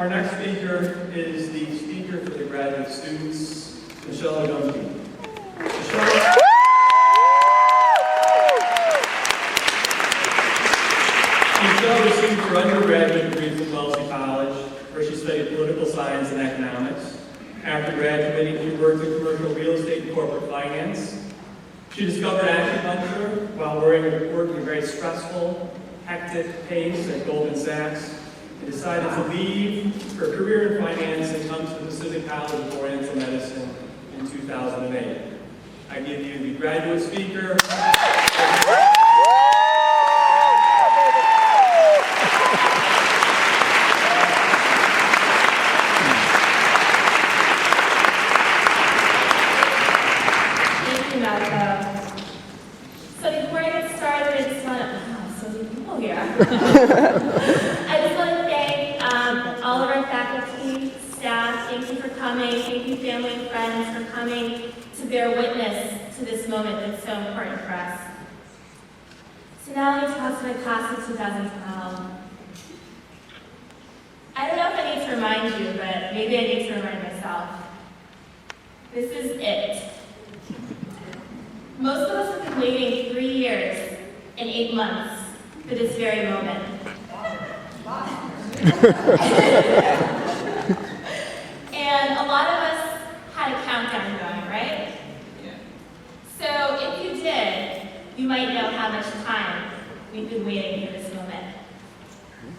Our next speaker is the speaker for the graduate students, Michelle Ogunti. Michelle received her undergraduate degree from Wellesley College, where she studied political science and economics. After graduating, she worked in commercial real estate and corporate finance. She discovered acupuncture while working a very stressful, hectic pace at Goldman Sachs, and decided to leave her career in finance and come to the Pacific College of Oriental Medicine in 2008. I give you the graduate speaker. I just want to thank all of our faculty, staff. Thank you for coming. Thank you, family and friends, for coming to bear witness to this moment that's so important for us. So now let me talk to my class of 2012. I don't know if I need to remind you, but maybe I need to remind myself. This is it. Most of us have been waiting 3 years and 8 months for this very moment. And a lot of us had a countdown going, right? Yeah. So if you did, you might know how much time we've been waiting for this moment.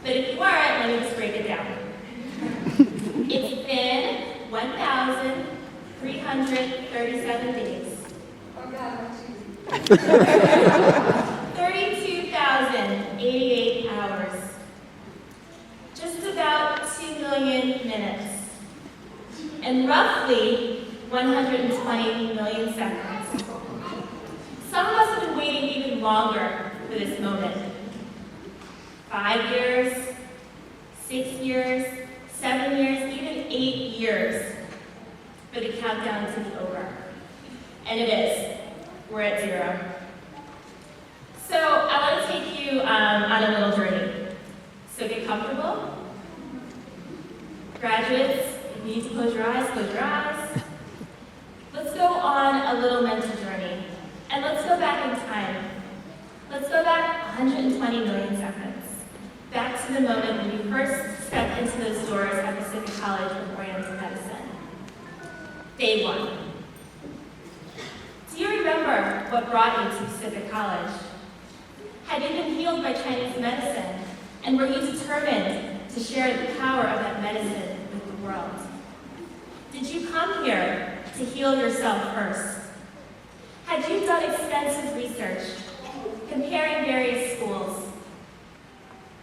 But if you weren't, let me just break it down. It's been 1,337 days. Oh God, 32,088 hours. Just about 2 million minutes. And roughly 120 million seconds. Some of us have been waiting even longer for this moment. 5 years, 6 years, 7 years, even 8 years for the countdown to be over. And it is. We're at 0. So I want to take you on a little journey. So get comfortable. Graduates, if you need to close your eyes, close your eyes. Let's go on a little mental journey. And let's go back in time. Let's go back 120 million seconds. Back to the moment when you first stepped into those doors at Pacific College of Oriental Medicine. Day 1. Do you remember what brought you to Pacific College? Had you been healed by Chinese medicine? And were you determined to share the power of that medicine with the world? Did you come here to heal yourself first? Had you done extensive research, comparing various schools?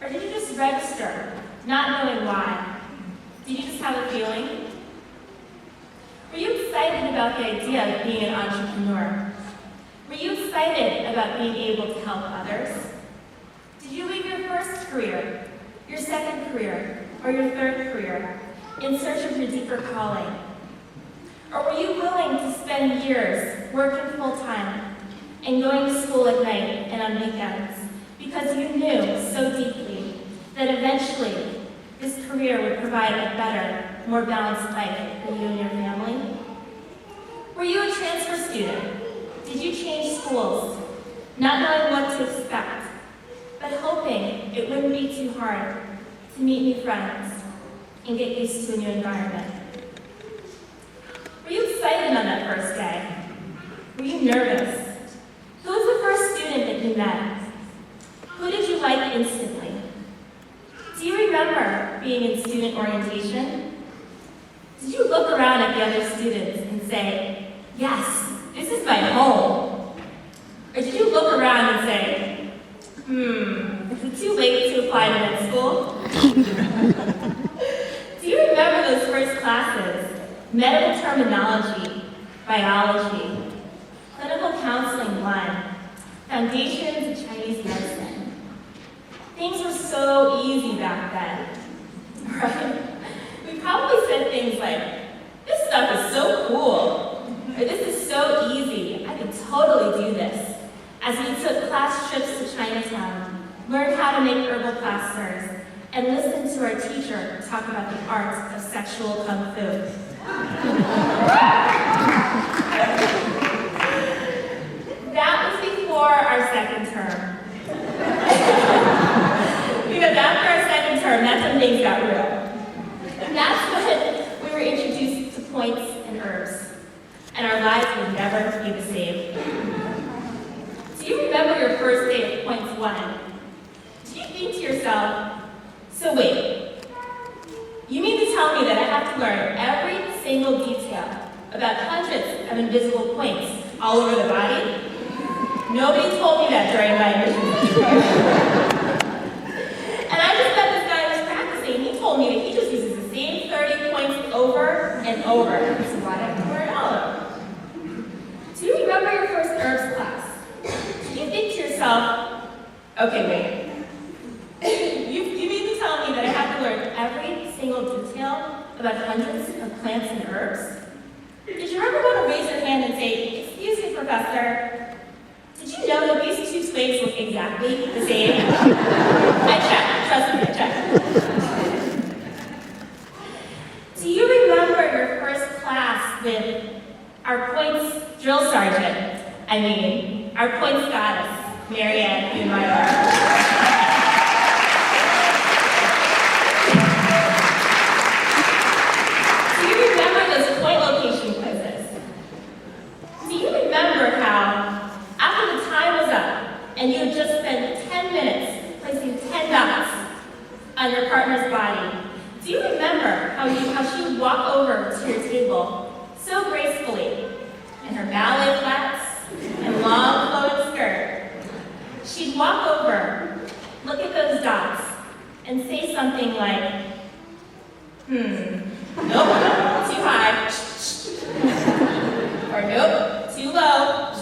Or did you just register, not knowing why? Did you just have a feeling? Were you excited about the idea of being an entrepreneur? Were you excited about being able to help others? Did you leave your first career, your second career, or your third career in search of your deeper calling? Or were you willing to spend years working full-time and going to school at night and on weekends because you knew so deeply that eventually this career would provide a better, more balanced life for you and your family? Were you a transfer student? Did you change schools, not knowing what to expect, but hoping it wouldn't be too hard to meet new friends and get used to a new environment? Were you excited on that first day? Were you nervous? Who was the first student that you met? Who did you like instantly? Do you remember being in student orientation? Did you look around at the other students and say, yes, this is my home? Or did you look around and say, is it too late to apply to med school? Do you remember those first classes? Medical terminology, biology, clinical counseling 1, foundations of Chinese medicine. Things were so easy back then, right? We probably said things like, this stuff is so cool, or this is so easy, I could totally do this, as we took class trips to Chinatown, learned how to make herbal plasters, and listen to our teacher talk about the art of sexual kung fu. That was before our second term. Because after our second term, that's when things got real. And that's when we were introduced to points and herbs. And our lives would never be the same. Do you remember your first day of points 1? Do you think to yourself, so wait, you mean to tell me that I have to learn every single detail about hundreds of invisible points all over the body? Nobody told me that during my admission. And I just met this guy who was practicing. He told me that he just uses the same 30 points over and over. So why do I have to learn all of them? Do you remember your first herbs class? Do you think to yourself, okay, wait. You mean to tell me that I have to learn every single detail about hundreds of plants and herbs? Did you ever want to raise your hand and say, excuse me, professor, did you know that these two twigs look exactly the same? I checked, trust me, I checked. Do you remember your first class with our points drill sergeant? Our points goddess, Marianne Huenmeier. And you had just spent 10 minutes placing 10 dots on your partner's body. Do you remember how she would walk over to your table so gracefully in her ballet flats and long flowing skirt? She'd walk over, look at those dots, and say something like, nope, too high. Or nope, too low.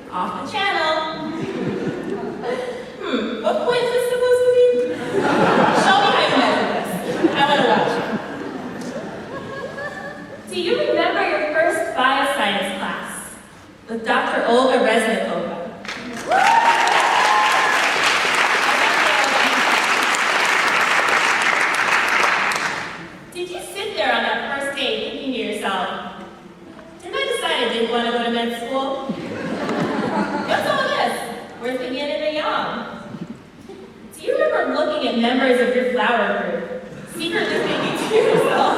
Off the channel. What point is this supposed to be? Show me how you measure this. I want to watch. Do you remember your first bioscience class with Dr. Olga Reznikova? Did you sit there on that first day thinking to yourself, didn't I decide I didn't want to go to med school? What's all this? Where's the yin and the yang? Do you remember looking at members of your flower group, secretly thinking to yourself,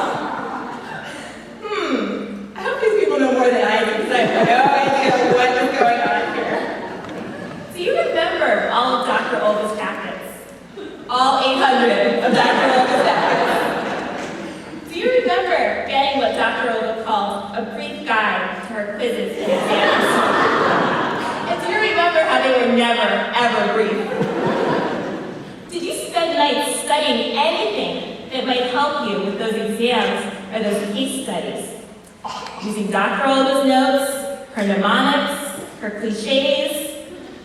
I hope these people know more than I do, because I have no idea what is going on here. Do you remember all of Dr. Olga's packets? All 800 of Dr. Olga's packets? Do you remember getting what Dr. Olga called a brief guide to her quizzes and exams? Do you remember how they were never, ever brief? Did you spend nights studying anything that might help you with those exams or those case studies? Using Dr. Olga's notes, her mnemonics, her cliches,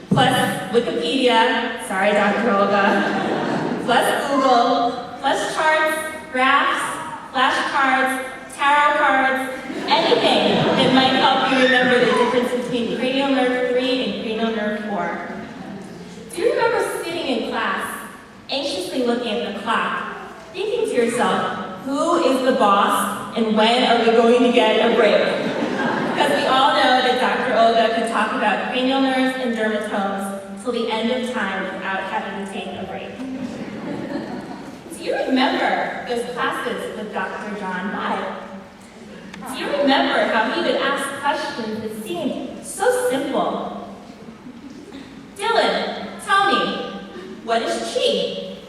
plus Wikipedia, sorry Dr. Olga, plus Google, plus charts, graphs, flashcards, tarot cards, anything that might help you remember the difference between cranial nerve 3 and cranial nerve 4. Do you remember sitting in class, anxiously looking at the clock, thinking to yourself, who is the boss and when are we going to get a break? Because we all know that Dr. Olga could talk about cranial nerves and dermatomes till the end of time without having to take a break. Do you remember those classes with Dr. John Weil? Do you remember how he would ask questions that seemed so simple? Dylan, tell me, what is chi?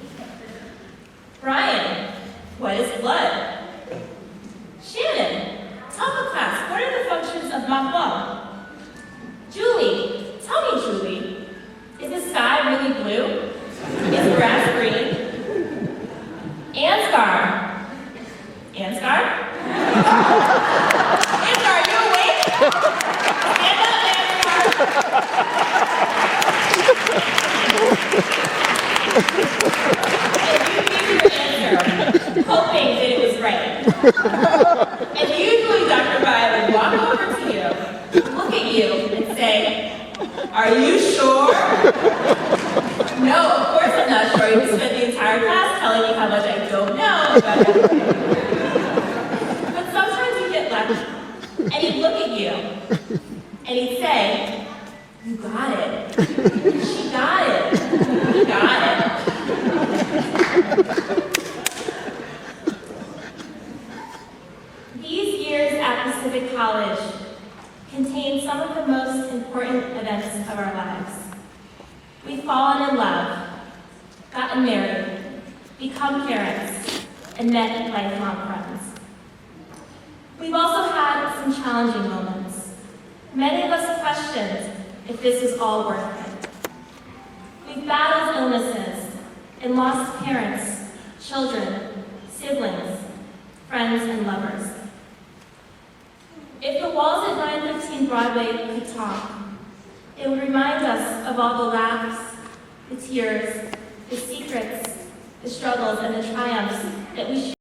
Brian, what is blood? Shannon, tell the class, what are the functions of mahua? Julie, tell me, Julie, is the sky really blue? Is grass green? Ansgar. Ansgar? Ansgar, are you awake? Stand up, Ansgar. And you gave your answer, hoping that it was right. And usually Dr. Violet would walk over to you, look at you, and say, are you sure? No, of course I'm not sure. You spent the entire class telling me how much I don't know about everything. But sometimes you get lucky, and he'd look at you, and he'd say, "You got it. She got it. You got it." These years at Pacific College contain some of the most important events of our lives. We've fallen in love, gotten married, become parents, and met lifelong friends. We've also had some challenging moments. Many of us questioned if this was all worth it. We've battled illnesses and lost parents, children, siblings, friends, and lovers. If the walls at 915 Broadway could talk, it would remind us of all the laughs, the tears, the secrets, the struggles, and the triumphs that we